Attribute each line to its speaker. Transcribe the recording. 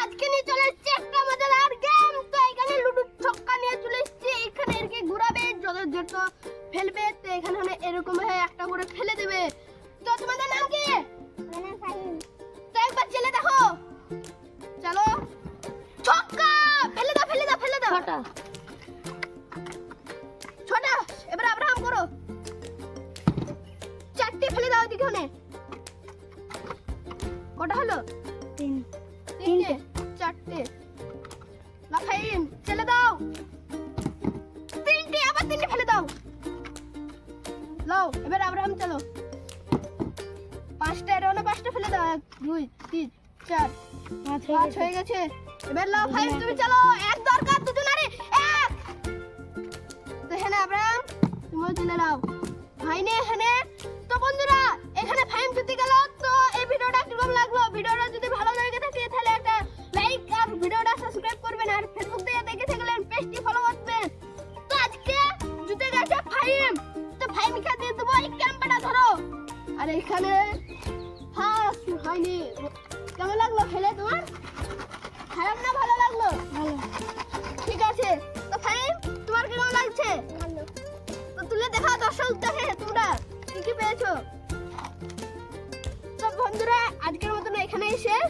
Speaker 1: আজকে নিয়ে চলে এসেছি একটা মজাদার গেম। তো এখানে লুডু ছক্কা নিয়ে চলে এসেছি। এখানে এরকে ঘোরাবে, যত ফেলবে তো এখানে হলে এরকম হয়ে একটা করে ফেলে দেবে। তো তোমাদের নাম কি? তো একবার জেলে দেখো। চলো ছক্কা, ফেলে দাও ফেলে দাও ফেলে দাও। ছোটা এবার আব্রাহাম করো। চারটে ফেলে দাও এদিকে হলে। কটা হলো? তিনটে চারটে। লাফাইম চলে দাও। তিনটে, আবার তিনটে ফেলে দাও। লাও এবার আব্রাহাম চলো। পাঁচটা, এর হলো পাঁচটা ফেলে দাও। 1 2 3 4 5 হয়ে গেছে। এবার লাও ফাইভ তুমি চলো। এক দরকার দুজন, আরে এক। তো হ্যাঁ আব্রাহাম তুমিও চলে নাও। ভাইনে হ্যাঁ। তো বন্ধুরা এখানে ফাইম জিতে গেল। তো এই ভিডিওটা কিরকম লাগলো? ভিডিওটা যদি ভালো লেগে থাকে তাহলে একটা লাইক আর ভিডিওটা সাবস্ক্রাইব করবেন, আর ফেসবুক থেকে দেখে থাকলে পেজটি ফলো করবেন। তো আজকে জিতে গেছে ফাইম। তো ফাইমকে দিয়ে দেবো এই ক্যাম্পটা ধরো। আর এখানে ফার্স্ট হয়নি। কেমন লাগলো খেলে তোমার? খারাপ না ভালো লাগলো? ভালো। ঠিক আছে তো ফাইম তোমার কেমন লাগছে? ভালো। তো তুলে দেখা দর্শক দেখে তোমরা কি কি পেয়েছো। তো বন্ধুরা আজকের মতন এখানেই শেষ।